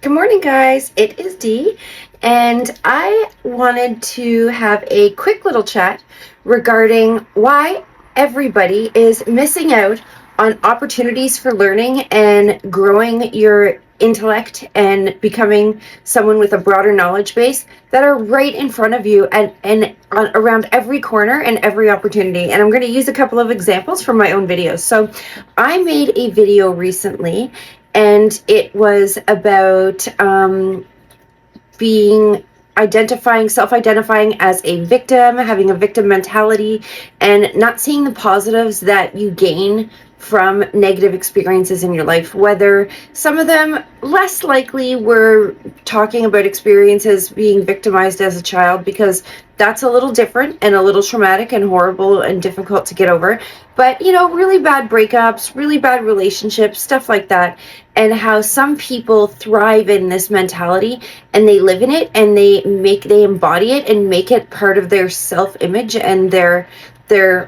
Good morning, guys. It is Dee, and I wanted to have a quick little chat regarding why everybody is missing out on opportunities for learning and growing your intellect and becoming someone with a broader knowledge base that are right in front of you and around every corner and every opportunity. And I'm going to use a couple of examples from my own videos. So I made a video recently, and it was about self-identifying as a victim, having a victim mentality, and not seeing the positives that you gain from negative experiences in your life, whether some of them less likely were talking about experiences being victimized as a child, because that's a little different and a little traumatic and horrible and difficult to get over. But, really bad breakups, really bad relationships, stuff like that, and how some people thrive in this mentality and they live in it and they embody it and make it part of their self-image and their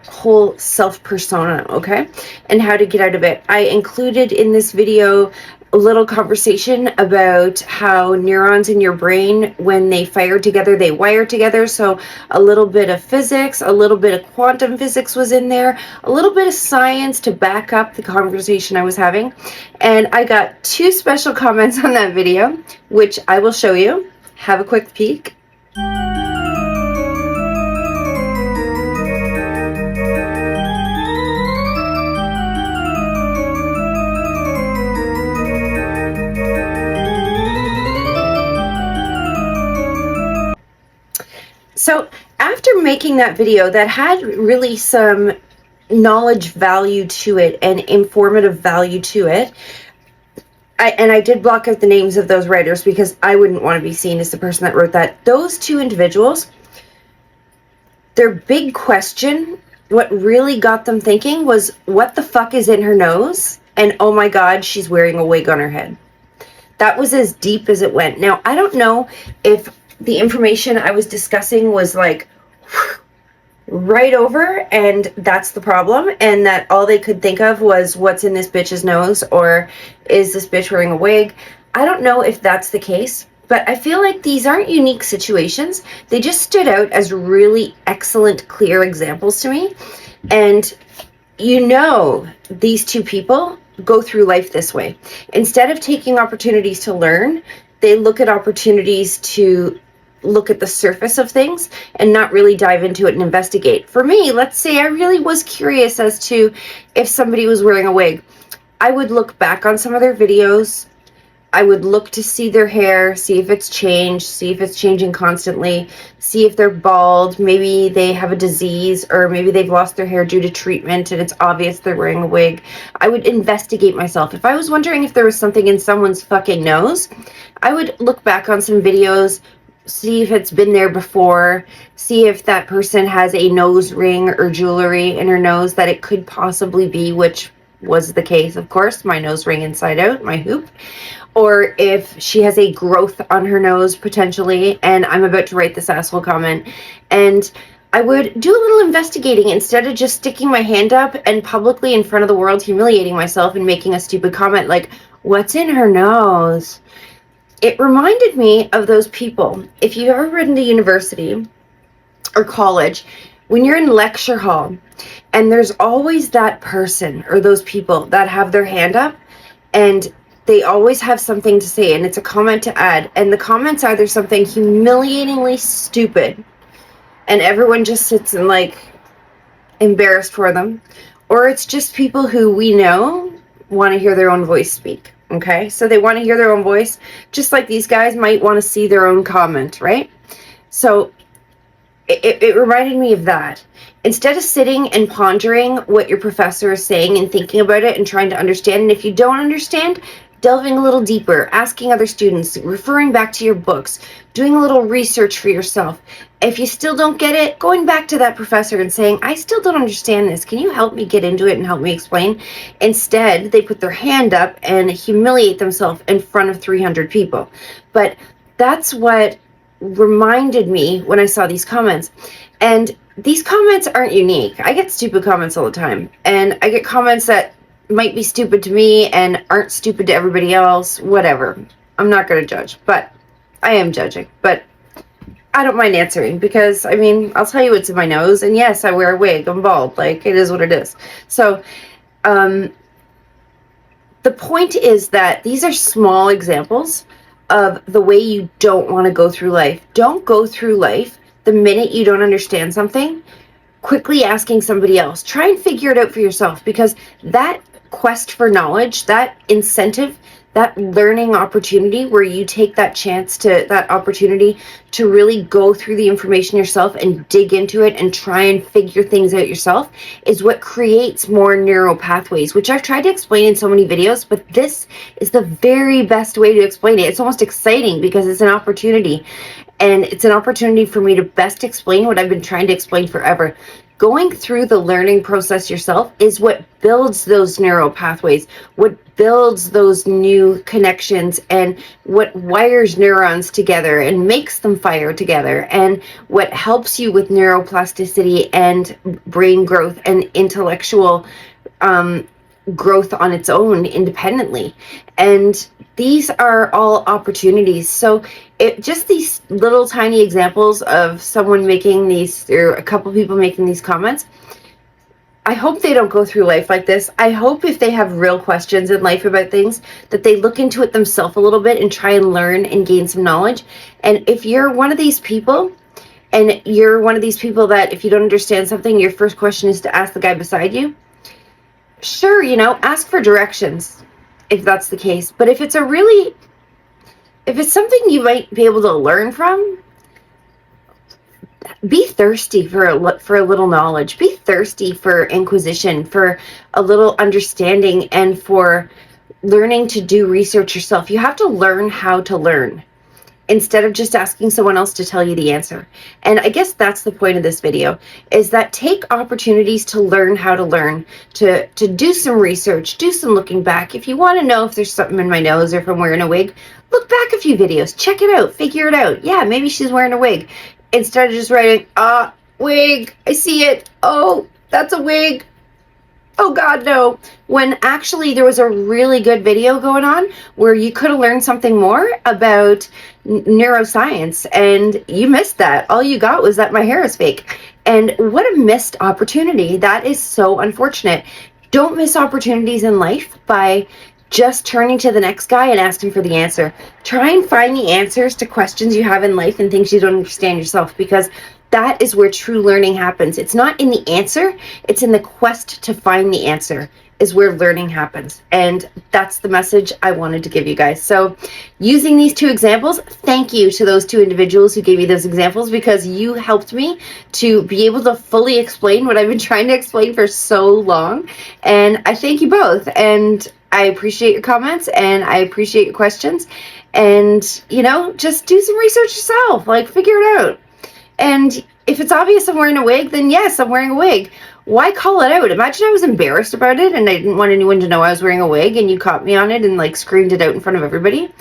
whole self-persona, okay? And how to get out of it. I included in this video a little conversation about how neurons in your brain, when they fire together, they wire together. So a little bit of physics, a little bit of quantum physics was in there, a little bit of science to back up the conversation I was having. And I got 2 special comments on that video, which I will show you. Have a quick peek. So after making that video that had really some knowledge value to it and informative value to it, I did block out the names of those writers because I wouldn't want to be seen as the person that wrote that. Those 2 individuals, their big question, what really got them thinking was, what the fuck is in her nose? And oh my God, she's wearing a wig on her head. That was as deep as it went. Now, I don't know if the information I was discussing was like right over and that's the problem, and that all they could think of was what's in this bitch's nose, or is this bitch wearing a wig? I don't know if that's the case, but I feel like these aren't unique situations. They just stood out as really excellent, clear examples to me. And these 2 people go through life this way. Instead of taking opportunities to learn, they look at opportunities to look at the surface of things and not really dive into it and investigate. For me, let's say I really was curious as to if somebody was wearing a wig. I would look back on some of their videos. I would look to see their hair, see if it's changed, see if it's changing constantly, see if they're bald, maybe they have a disease, or maybe they've lost their hair due to treatment and it's obvious they're wearing a wig. I would investigate myself. If I was wondering if there was something in someone's fucking nose, I would look back on some videos, see if it's been there before, see if that person has a nose ring or jewelry in her nose that it could possibly be, which was the case, of course, my nose ring inside out, my hoop. Or if she has a growth on her nose, potentially, and I'm about to write this asshole comment. And I would do a little investigating instead of just sticking my hand up and publicly in front of the world humiliating myself and making a stupid comment like, what's in her nose? It reminded me of those people. If you've ever been to university or college, when you're in lecture hall and there's always that person or those people that have their hand up and they always have something to say, and it's a comment to add, and the comment's either something humiliatingly stupid and everyone just sits and like embarrassed for them, or it's just people who we know want to hear their own voice speak. Okay, so they want to hear their own voice, just like these guys might want to see their own comment, right? So it reminded me of that. Instead of sitting and pondering what your professor is saying and thinking about it and trying to understand, and if you don't understand, delving a little deeper, asking other students, referring back to your books, doing a little research for yourself. If you still don't get it, going back to that professor and saying, I still don't understand this. Can you help me get into it and help me explain? Instead, they put their hand up and humiliate themselves in front of 300 people. But that's what reminded me when I saw these comments. And these comments aren't unique. I get stupid comments all the time. And I get comments that might be stupid to me and aren't stupid to everybody else, whatever. I'm not going to judge, but I am judging. But I don't mind answering because, I mean, I'll tell you what's in my nose. And yes, I wear a wig. I'm bald. Like, it is what it is. So, the point is that these are small examples of the way you don't want to go through life. Don't go through life the minute you don't understand something, quickly asking somebody else. Try and figure it out for yourself, because that quest for knowledge, that incentive, that learning opportunity where you take that opportunity to really go through the information yourself and dig into it and try and figure things out yourself is what creates more neural pathways, which I've tried to explain in so many videos, but this is the very best way to explain it. It's almost exciting because it's an opportunity, and it's an opportunity for me to best explain what I've been trying to explain forever. Going through the learning process yourself is what builds those neural pathways, what builds those new connections, and what wires neurons together and makes them fire together, and what helps you with neuroplasticity and brain growth and intellectual growth on its own independently. And these are all opportunities. So just these little tiny examples of someone making these, or a couple people making these comments, I hope they don't go through life like this. I hope if they have real questions in life about things, that they look into it themselves a little bit and try and learn and gain some knowledge. And if you're one of these people, and you're one of these people that if you don't understand something, your first question is to ask the guy beside you, sure, ask for directions if that's the case. But if it's something you might be able to learn from, be thirsty for a little knowledge. Be thirsty for inquisition, for a little understanding, and for learning to do research yourself. You have to learn how to learn instead of just asking someone else to tell you the answer. And I guess that's the point of this video, is that take opportunities to learn how to learn, to do some research, do some looking back. If you want to know if there's something in my nose or if I'm wearing a wig, look back a few videos, check it out, figure it out. Yeah, maybe she's wearing a wig. Instead of just writing, wig, I see it. Oh, that's a wig. Oh God, no. When actually there was a really good video going on where you could have learned something more about neuroscience, and you missed that. All you got was that my hair is fake. And what a missed opportunity. That is so unfortunate. Don't miss opportunities in life by just turning to the next guy and asking for the answer. Try and find the answers to questions you have in life and things you don't understand yourself, because that is where true learning happens. It's not in the answer, it's in the quest to find the answer is where learning happens. And that's the message I wanted to give you guys. So using these two examples, thank you to those two individuals who gave me those examples, because you helped me to be able to fully explain what I've been trying to explain for so long. And I thank you both. And I appreciate your comments and I appreciate your questions. And, just do some research yourself, like figure it out. And if it's obvious I'm wearing a wig, then yes, I'm wearing a wig. Why call it out? Imagine I was embarrassed about it and I didn't want anyone to know I was wearing a wig and you caught me on it and screamed it out in front of everybody.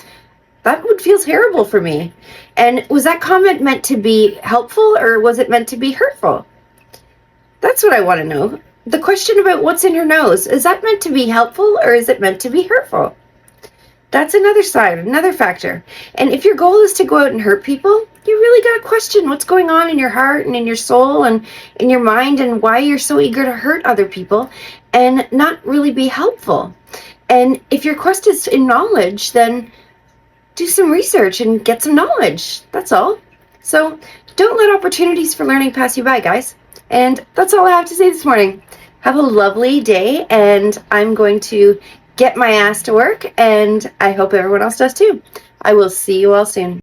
That would feel terrible for me. And was that comment meant to be helpful or was it meant to be hurtful? That's what I want to know. The question about what's in her nose, is that meant to be helpful or is it meant to be hurtful? That's another side, another factor. And if your goal is to go out and hurt people, you really got to question what's going on in your heart and in your soul and in your mind, and why you're so eager to hurt other people and not really be helpful. And if your quest is in knowledge, then do some research and get some knowledge. That's all. So don't let opportunities for learning pass you by, guys. And that's all I have to say this morning. Have a lovely day, and I'm going to get my ass to work, and I hope everyone else does too. I will see you all soon.